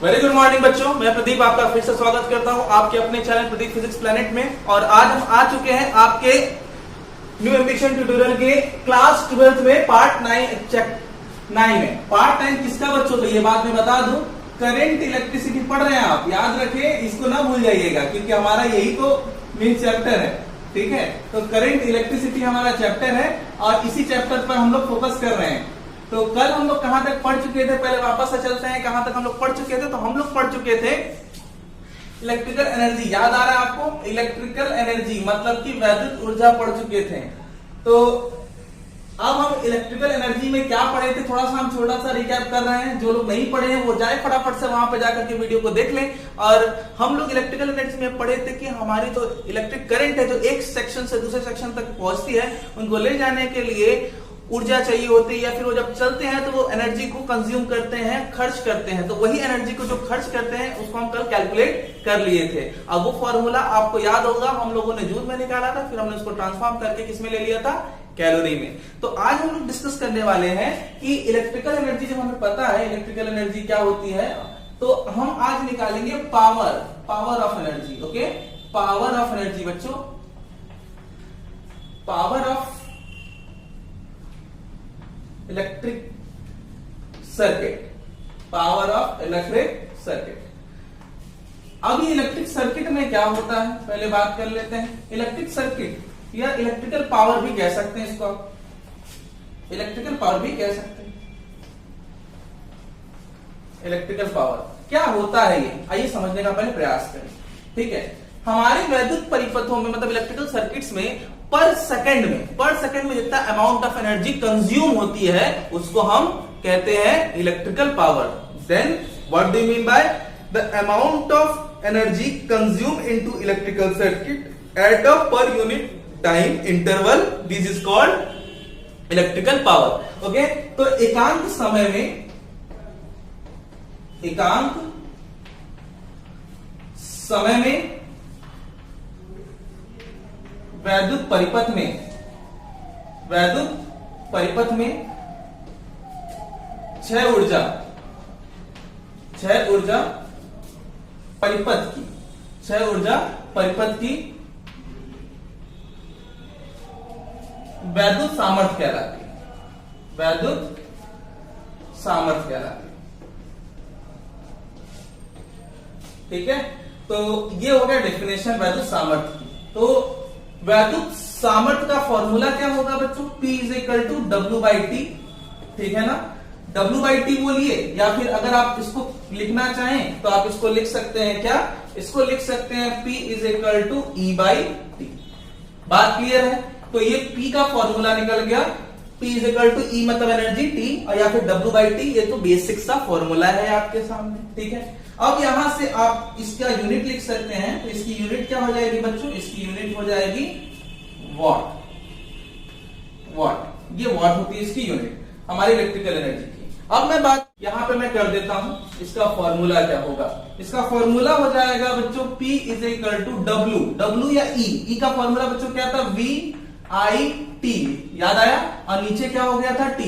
Very good morning बच्चों, मैं प्रदीप आपका फिर से स्वागत करता हूं आपके अपने चैनल प्रदीप फिजिक्स प्लेनेट में। और आज हम आ चुके हैं आपके न्यू एम्बिशन ट्यूटोरियल के क्लास 12 में पार्ट 9 में। पार्ट 9 किसका बच्चों, तो ये बात मैं बता दूं, करंट इलेक्ट्रिसिटी पढ़ रहे हैं आप, याद रखें, इसको ना भूल जाइएगा क्योंकि हमारा यही तो मेन चैप्टर है। ठीक है, तो करंट इलेक्ट्रिसिटी हमारा चैप्टर है और इसी चैप्टर पर हम लोग फोकस कर रहे हैं। तो कल हम लोग कहां तक पढ़ चुके थे, पहले वापस से चलते हैं कहां तक हम लोग पढ़ चुके थे। तो हम लोग पढ़ चुके थे इलेक्ट्रिकल एनर्जी, याद आ रहा है आपको? इलेक्ट्रिकल एनर्जी मतलब कि वैद्युत ऊर्जा पढ़ चुके थे। तो अब हम इलेक्ट्रिकल एनर्जी में क्या पढ़े थे, थोड़ा सा हम छोटा सा रिकैप कर रहे हैं। जो लोग नहीं पढ़े हैं वो जाए फटाफट से वहां पे जाकर के वीडियो को देख लें। और हम लोग इलेक्ट्रिकल एनर्जी में पढ़े थे कि हमारी जो इलेक्ट्रिक करंट है जो एक सेक्शन से दूसरे सेक्शन तक पहुंचती है, उनको ले जाने के लिए ऊर्जा चाहिए होती है, या फिर वो जब चलते हैं तो वो एनर्जी को कंज्यूम करते हैं, खर्च करते हैं। तो वही एनर्जी को जो खर्च करते हैं उसको हम कल कैलकुलेट कर लिए थे। अब वो फॉर्मूला आपको याद होगा, हम लोगों ने जूल में निकाला था, फिर हमने उसको ट्रांसफॉर्म करके किसमें ले लिया था, कैलोरी में। तो आज हम लोग डिस्कस करने वाले हैं कि इलेक्ट्रिकल एनर्जी, जब हमें पता है इलेक्ट्रिकल एनर्जी क्या होती है, तो हम आज निकालेंगे power of energy. Okay, power of energy बच्चों, power of electric circuit, power of electric circuit. अब ये इलेक्ट्रिक सर्किट में क्या होता है पहले बात कर लेते हैं। इलेक्ट्रिक सर्किट या इलेक्ट्रिकल पावर भी कह सकते हैं इसको, आप इलेक्ट्रिकल पावर भी कह सकते हैं। इलेक्ट्रिकल पावर क्या होता है ये, आइए समझने का पहले प्रयास करें। ठीक है, हमारे वैद्युत परिपथों में मतलब इलेक्ट्रिकल सर्किट्स में पर सेकंड में जितना अमाउंट ऑफ एनर्जी कंज्यूम होती है उसको हम कहते हैं electrical power. Then what do you mean by the amount of energy consume into electrical circuit at a per unit time interval, this is called electrical power. Okay, तो एकांक समय में वैद्युत परिपथ में छह ऊर्जा परिपथ की वैद्युत सामर्थ्य कहलाती है। ठीक है, तो ये हो गया डेफिनेशन वैद्युत सामर्थ्य की। तो वैद्युत सामर्थ्य का फॉर्मूला क्या होगा बच्चों, P is equal to W/T। ठीक है ना, W/T बोलिए, या फिर अगर आप इसको लिखना चाहें तो आप इसको लिख सकते हैं, क्या इसको लिख सकते हैं, P is equal to E/T। बात क्लियर है? तो ये P का फॉर्मूला निकल गया, P is equal to E मतलब एनर्जी, T और या फिर W/T, ये तो बेसिक सा फॉर्मूला है आपके सामने। ठीक है, अब यहां से आप इसका यूनिट लिख सकते हैं। तो इसकी यूनिट क्या हो जाएगी बच्चों, इसकी यूनिट हो जाएगी वॉट। ये वॉट होती है इसकी यूनिट हमारी इलेक्ट्रिकल एनर्जी की। अब मैं बात यहां पे मैं कर देता हूं, इसका फॉर्मूला क्या होगा। इसका फॉर्मूला हो जाएगा बच्चों P is equal to W या E का फॉर्मूला बच्चों क्या था, V/T, याद आया? और नीचे क्या हो गया था, T।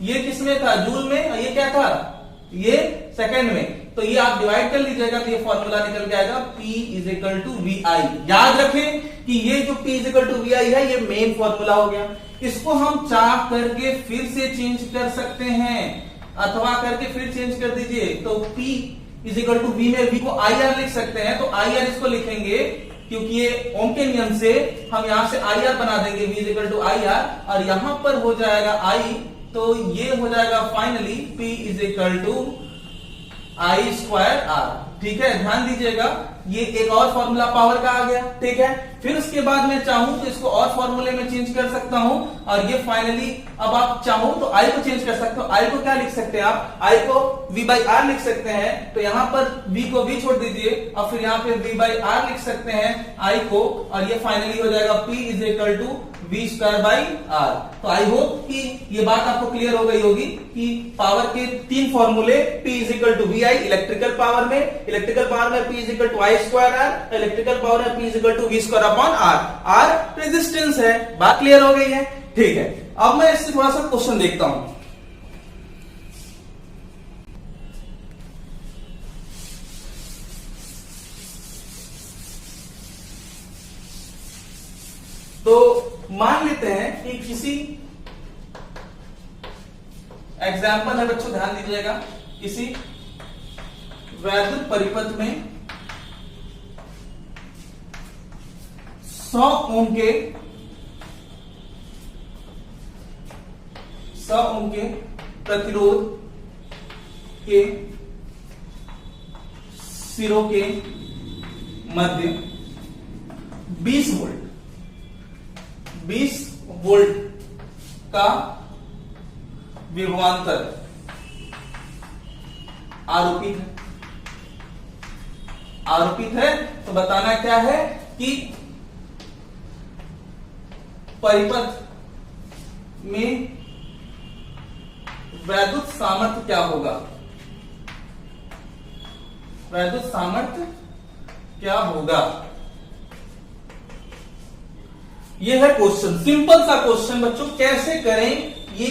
ये किसमें था, जूल में, और ये क्या था, ये सेकंड में। तो ये आप डिवाइड कर लीजिएगा तो ये फॉर्मूला निकल के आएगा P is equal to VI। याद रखें कि ये जो P is equal to VI है ये मेन फॉर्मूला हो गया। इसको हम चाह करके फिर से चेंज कर सकते हैं, अथवा करके फिर चेंज कर दीजिए। तो P is equal to V में V को IR लिख सकते हैं, तो IR इसको लिखेंगे क्योंकि ये ओम के नियम से हम यहां से IR बना देंगे, V is equal to IR, और यहां पर हो जाएगा I, तो ये हो जाएगा finally P is equal to I²R। ठीक है, ध्यान दीजिएगा, ये एक और फॉर्मूला पावर का आ गया। ठीक है, फिर उसके बाद मैं चाहूं तो इसको और फॉर्मूले में चेंज कर सकता हूं, और ये फाइनली अब आप चाहो तो I को चेंज कर सकते हो। I को क्या लिख सकते हैं आप, I को V/R लिख सकते हैं। तो यहां पर V को V छोड़ दीजिए और फिर यहां पे V/R लिख सकते हैं I को, और ये फाइनली हो जाएगा P is equal to V²/R। तो आई होप कि ये बात आपको क्लियर हो गई होगी कि पावर के तीन फॉर्मूले, P is equal to VI electrical power में P is equal to I²R, electrical power में P is equal to V²/R। R resistance है, बात क्लियर हो गई है। ठीक है, अब मैं इससे थोड़ा सा क्वेश्चन देखता हूं। तो मान लेते हैं कि किसी एग्जाम्पल है बच्चों, ध्यान दीजिएगा, किसी वैद्युत परिपथ में 100 ओम के प्रतिरोध के सिरों के मध्य 20 वोल्ट का विभवांतर आरोपित है। तो बताना क्या है कि परिपथ में वैद्युत सामर्थ्य क्या होगा, वैद्युत सामर्थ्य क्या होगा। यह है क्वेश्चन, सिंपल सा क्वेश्चन बच्चों। कैसे करें ये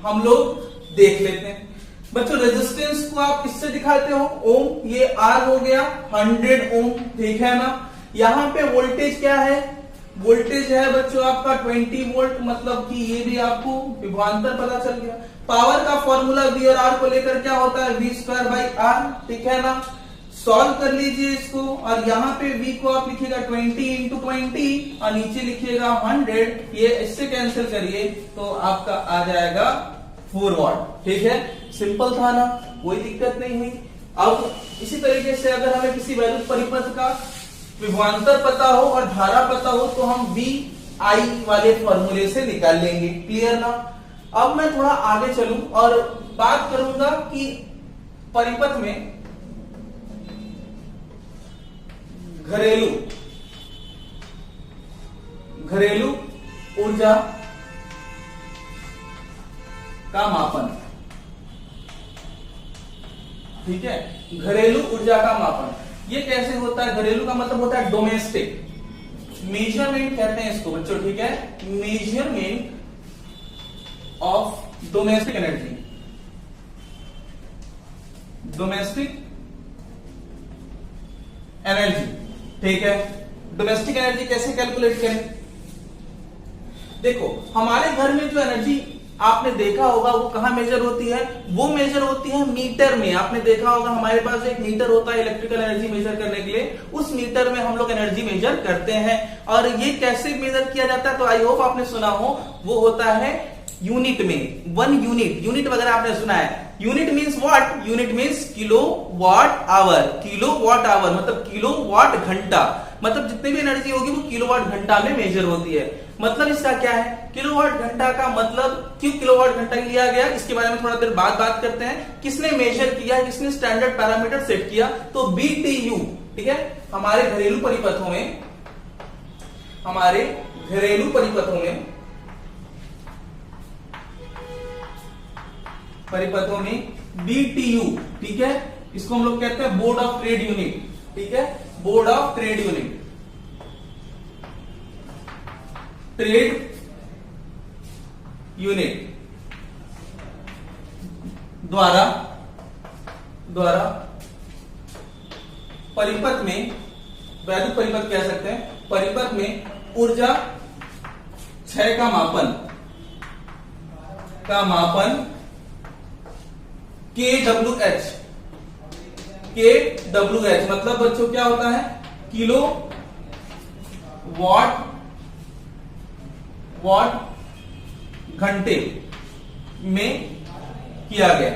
हम लोग देख लेते हैं। बच्चों रेजिस्टेंस को आप किससे दिखाते हो, ओम, ये आर हो गया 100 ओम, ठीक है ना। यहां पे वोल्टेज क्या है, वोल्टेज है बच्चों आपका 20 वोल्ट, मतलब कि ये भी आपको विभवांतर पता चल गया। पावर का फॉर्मूला वी और आर को लेकर क्या होता है, V²/R, ठीक है ना। सॉल्व कर लीजिए इसको, और यहाँ पे v को आप लिखिएगा 20 × 20 और नीचे लिखिएगा 100, ये इससे कैंसिल करिए तो आपका आ जाएगा 4 वाट, ठीक है। सिंपल था ना, कोई दिक्कत नहीं हुई। अब इसी तरीके से अगर हमें किसी वैद्युत परिपथ का विभवांतर पता हो और धारा पता हो तो हम V I वाले फॉर्मूले से निकाल लेंगे, क्लियर ना। अब मैं थोड़ा आगे चलूं और बात करूंगा कि परिपथ में घरेलू ऊर्जा का मापन, ठीक है। घरेलू ऊर्जा का मापन ये कैसे होता है, घरेलू का मतलब होता है डोमेस्टिक मेजरमेंट कहते हैं इसको बच्चों, ठीक है। Measurement of domestic energy, domestic energy, ठीक है। डोमेस्टिक एनर्जी कैसे कैलकुलेट करें, देखो हमारे घर में जो एनर्जी आपने देखा होगा वो कहां मेजर होती है, वो मेजर होती है मीटर में। आपने देखा होगा हमारे पास एक मीटर होता है इलेक्ट्रिकल एनर्जी मेजर करने के लिए, उस मीटर में हम लोग एनर्जी मेजर करते हैं। और ये कैसे मेजर किया जाता है, तो आई होप आपने सुना हो, वो होता है यूनिट में, 1 यूनिट, यूनिट वगैरह आपने सुना है। Unit means what, unit means kilo watt hour, kilo watt hour मतलब किलो वाट घंटा, मतलब जितनी भी एनर्जी होगी वो किलोवाट घंटा में मेजर होती है। मतलब इसका क्या है, किलोवाट घंटा का मतलब क्यों किलोवाट घंटा लिया गया, इसके बारे में थोड़ा देर बाद बात करते हैं। किसने मेजर किया, किसने स्टैंडर्ड पैरामीटर सेट किया, तो BTU, ठीक है। हमारे घरेलू परिपथों में, हमारे घरेलू परिपथों में BTU, ठीक है। इसको हम लोग कहते हैं बोर्ड ऑफ ट्रेड यूनिट, ठीक है, board of trade unit, trade unit द्वारा परिपथ में, वैद्युत परिपथ कह सकते हैं, परिपथ में ऊर्जा क्षय का मापन KWH मतलब बच्चों क्या होता है, किलो वाट घंटे में किया गया,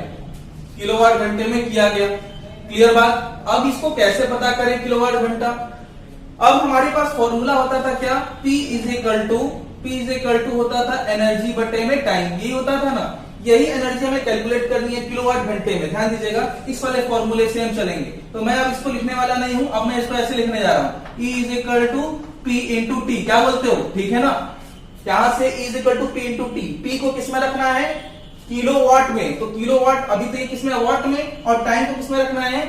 किलोवाट घंटे में किया गया, क्लियर बात। अब इसको कैसे पता करें किलोवाट घंटा, अब हमारे पास फॉर्मूला होता था क्या, P इज इक्वल टू होता था एनर्जी बटे में टाइम, यही होता था ना। यही एनर्जी हमें कैलकुलेट करनी है किलोवाट घंटे में, ध्यान दीजिएगा, इस वाले फॉर्मूले से हम चलेंगे। तो मैं अब इसको लिखने वाला नहीं हूं, अब मैं इसको ऐसे लिखने जा रहा हूं, E is equal to P into T, क्या बोलते हो, ठीक है ना। यहां से E is equal to P into T, P को किस में रखना है, किलोवाट में, तो किलोवाट अभी तो ये किसमें, वाट में, और टाइम को किसमें रखना है,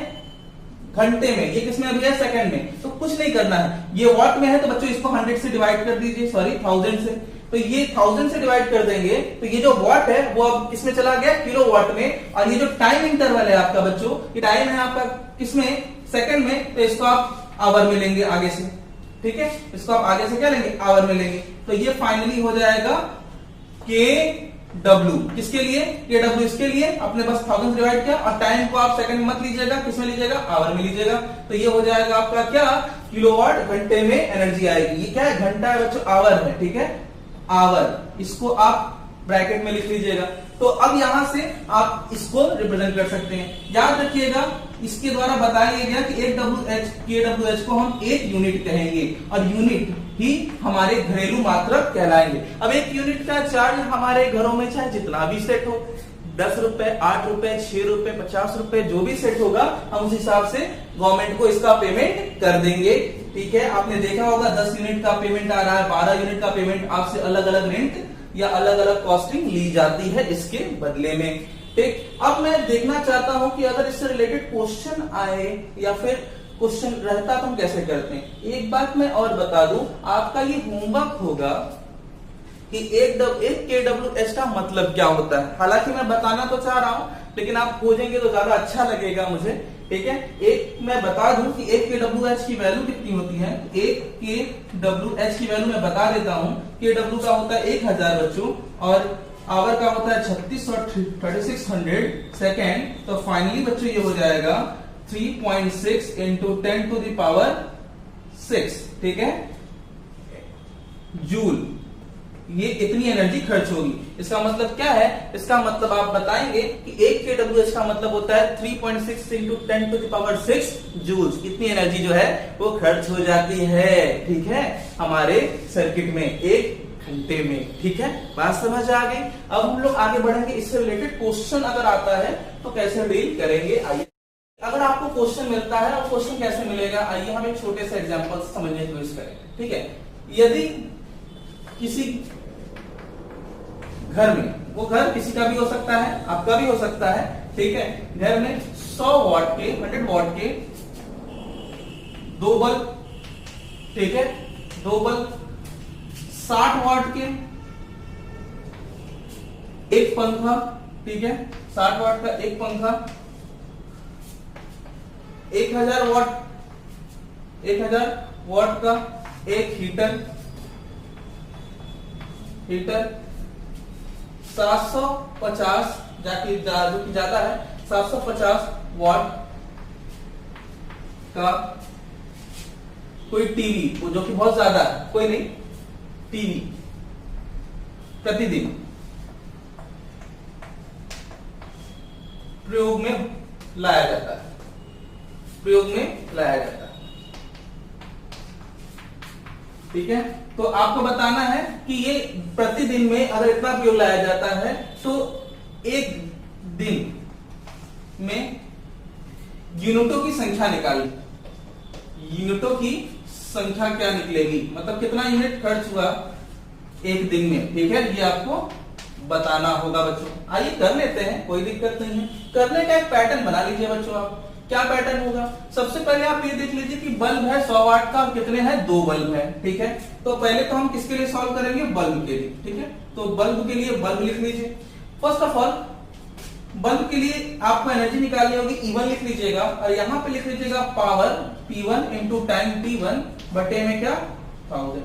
घंटे में, ये किसमें अभी है, सेकंड में। तो कुछ नहीं करना है, ये वाट में है तो बच्चों इसको 100 से डिवाइड कर दीजिए, सॉरी 1000 से, तो ये 1000 से डिवाइड कर देंगे तो ये जो वाट है वो अब किसमें चला गया, किलोवाट में। और ये जो टाइम इंटरवल है आपका बच्चों, ये टाइम है आपका किसमें, सेकंड में, तो इसको आप आवर में लेंगे आगे से, ठीक है, इसको आप आगे से क्या लेंगे, आवर में लेंगे। तो ये फाइनली हो जाएगा के डब्ल्यू, किसके लिए, के डब्ल्यू इसके लिए, अपने बस 1000 डिवाइड किया और टाइम को आप सेकंड मत लीजिएगा, किसमें लीजिएगा, आवर में लीजिएगा। तो ये हो जाएगा आपका क्या, किलोवाट घंटे में एनर्जी आएगी। ये क्या है, घंटा है बच्चों, आवर है, ठीक है, आवर, इसको आप ब्रैकेट में लिख लीजिएगा। तो अब यहां से आप इसको रिप्रेजेंट कर सकते हैं। याद रखिएगा, इसके द्वारा बताया गया कि एक KWH को हम एक यूनिट कहेंगे और यूनिट ही हमारे घरेलू मात्रक कहलाएंगे। अब एक यूनिट का चार्ज हमारे घरों में चाहे जितना भी सेट हो, 10 रुपए, 8 रुपए, 6 रुपए, 50 रुपए, जो भी सेट होगा हम उस हिसाब से गवर्नमेंट को इसका पेमेंट कर देंगे। ठीक है, आपने देखा होगा 10 यूनिट का पेमेंट आ रहा है, 12 यूनिट का पेमेंट, आपसे अलग अलग रेंट या अलग अलग कॉस्टिंग ली जाती है इसके बदले में। ठीक, अब मैं देखना चाहता हूं कि अगर इससे रिलेटेड क्वेश्चन आए या फिर क्वेश्चन रहता तो हम कैसे करते हैं। एक बात मैं और बता दूं, आपका ये होमवर्क होगा कि एक KWH का मतलब क्या होता है। हालांकि मैं बताना तो चाह रहा हूं, लेकिन आप खोजेंगे तो ज्यादा अच्छा लगेगा मुझे। ठीक है, एक मैं बता दूं कि एक KWH की वैल्यू कितनी होती है। एक KWH की वैल्यू मैं बता देता हूं। KW का होता है 1000 बच्चों और आवर का होता है 36 और 3600 सेकेंड। तो फाइनली बच्चों ये हो जाएगा 3.6 इंटू 10 टू द पावर 6, ठीक है, जूल। ये इतनी एनर्जी खर्च होगी। इसका मतलब क्या है, इसका मतलब आप बताएंगे कि एक KWH का मतलब होता है 3.6 into 10 to the power 6 joules. इतनी एनर्जी जो है वो खर्च हो जाती है, ठीक है, हमारे सर्किट में एक घंटे में। ठीक है, बात समझ आ गई। अब हम लोग आगे बढ़ेंगे, इससे रिलेटेड क्वेश्चन अगर आता है तो कैसे डील करेंगे। आइए, अगर आपको क्वेश्चन मिलता है और क्वेश्चन कैसे मिलेगा, आइए हम एक छोटे से एग्जांपल से समझने की कोशिश करें। ठीक है, यदि किसी घर में, वो घर किसी का भी हो सकता है, आपका भी हो सकता है, ठीक है, घर में 100 वाट के 100 वाट के 2 बल्ब, ठीक है, 2 बल्ब, 60 वाट के एक पंखा, ठीक है, 60 वाट का एक पंखा, 1000 वाट का एक हीटर, 750 जो कि ज्यादा है, 750 वाट का कोई टीवी, जो कि बहुत ज्यादा है, कोई नहीं, टीवी प्रतिदिन प्रयोग में लाया जाता है, प्रयोग में लाया जाता है। ठीक है, तो आपको बताना है कि ये प्रतिदिन में अगर इतना प्रयोग लाया जाता है तो एक दिन में यूनिटों की संख्या निकाली। यूनिटों की संख्या क्या निकलेगी, मतलब कितना यूनिट खर्च हुआ एक दिन में। ठीक है, ये आपको बताना होगा बच्चों। आइए कर लेते हैं, कोई दिक्कत नहीं है। करने का एक पैटर्न बना लीजिए बच्चों। आप क्या पैटर्न होगा, सबसे पहले आप ये देख लीजिए कि बल्ब है 100 वाट का, कितने हैं, 2 बल्ब है। ठीक है, तो पहले तो हम किसके लिए सॉल्व करेंगे, बल्ब के लिए। ठीक है, तो बल्ब के लिए बल्ब लिख लीजिए। फर्स्ट ऑफ ऑल बल्ब के लिए आपको एनर्जी निकालनी होगी, E1 लिख लीजिएगा और यहां पे लिख लीजिएगा power P1 into time T1 बटे में क्या 1000।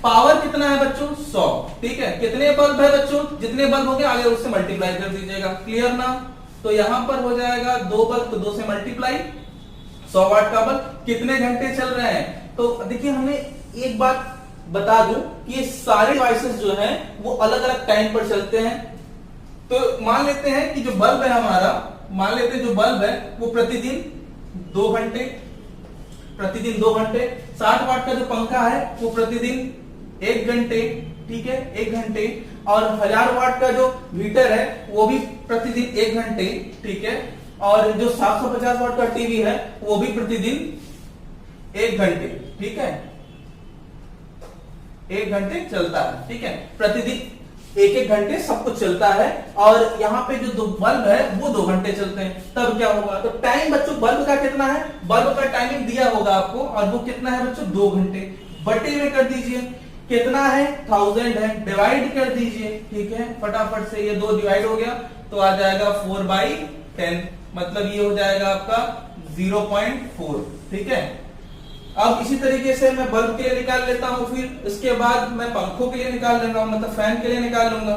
पावर कितना है बच्चों, 100। ठीक है, कितने बल्ब है बच्चों, जितने बल्ब होंगे आगे उससे मल्टीप्लाई कर दीजिएगा। क्लियर ना, तो यहां पर हो जाएगा 2 बल्ब, तो 2 से मल्टीप्लाई, 100 वाट का बल्ब कितने घंटे चल रहे हैं। तो देखिए, हमने एक बात बता दूं कि ये सारे डिवाइसेस जो हैं वो अलग अलग टाइम पर चलते हैं। तो मान लेते हैं कि जो बल्ब है हमारा, मान लेते हैं जो बल्ब है वो प्रतिदिन 2 घंटे, प्रतिदिन 2 घंटे। 60 वाट का जो पंखा है वो प्रतिदिन 1 घंटे, ठीक है, 1 घंटे। और 1000 वाट का जो हीटर है वो भी प्रतिदिन 1 घंटे, ठीक है। और जो 750 वाट का टीवी है वो भी प्रतिदिन 1 घंटे, ठीक है, 1 घंटे चलता है। ठीक है, प्रतिदिन 1-1 घंटे सब कुछ चलता है। और यहाँ पे जो 2 बल्ब है वो 2 घंटे चलते हैं। तब क्या होगा, तो टाइम बच्चों बल्ब का कितना है, बल्ब का टाइमिंग दिया होगा आपको, और वो कितना है बच्चों 2 घंटे। बटे में कर दीजिए, कितना है 1000 है, डिवाइड कर दीजिए। ठीक है, फटाफट से ये 2 डिवाइड हो गया तो आ जाएगा 4/10, मतलब ये हो जाएगा आपका 0.4। ठीक है, अब इसी तरीके से मैं बल्ब के लिए निकाल लेता हूँ, फिर इसके बाद मैं पंखों के लिए निकाल लूंगा, मतलब फैन के लिए निकाल लूंगा।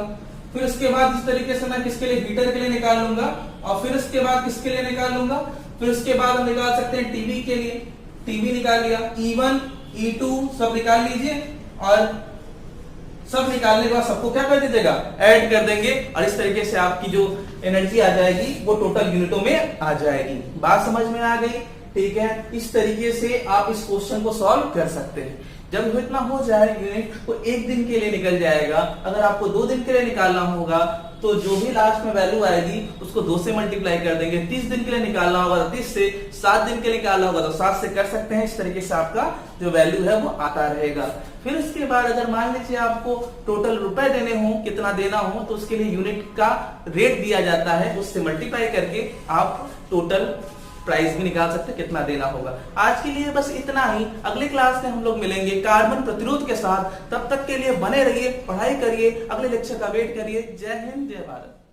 फिर इसके बाद इस तरीके से मैं किसके लिए, हीटर के लिए निकाल लूंगा। और फिर इसके बाद किसके लिए निकाल लूंगा, फिर इसके बाद हम निकाल सकते हैं टीवी के लिए, टीवी निकाल लिया। E1 E2 सब निकाल लीजिए और सब निकालने के बाद सबको क्या कर दीजिएगा, ऐड कर देंगे और इस तरीके से आपकी जो एनर्जी आ जाएगी वो टोटल यूनिटों में आ जाएगी। बात समझ में आ गई? ठीक है, इस तरीके से आप इस क्वेश्चन को सॉल्व कर सकते हैं। जब इतना हो जाए यूनिट तो एक दिन के लिए निकल जाएगा। अगर आपको 2 दिन के लिए निकालना होगा तो जो भी लास्ट में वैल्यू आएगी उसको 2 से मल्टीप्लाई कर देंगे। 30 दिन के लिए निकालना होगा तो 30 से, 7 दिन के लिए निकालना होगा तो 7 से कर सकते हैं। इस तरीके से आपका जो वैल्यू है वो आता रहेगा। फिर इसके बाद अगर मान लीजिए आपको टोटल रुपए देने हो, कितना देना हो, तो उसके लिए यूनिट का रेट दिया जाता है, उससे मल्टीप्लाई करके आप टोटल प्राइस भी निकाल सकते हैं कितना देना होगा। आज के लिए बस इतना ही। अगले क्लास में हम लोग मिलेंगे कार्बन प्रतिरोध के साथ। तब तक के लिए बने रहिए, पढ़ाई करिए, अगले लेक्चर का वेट करिए। जय हिंद, जय भारत।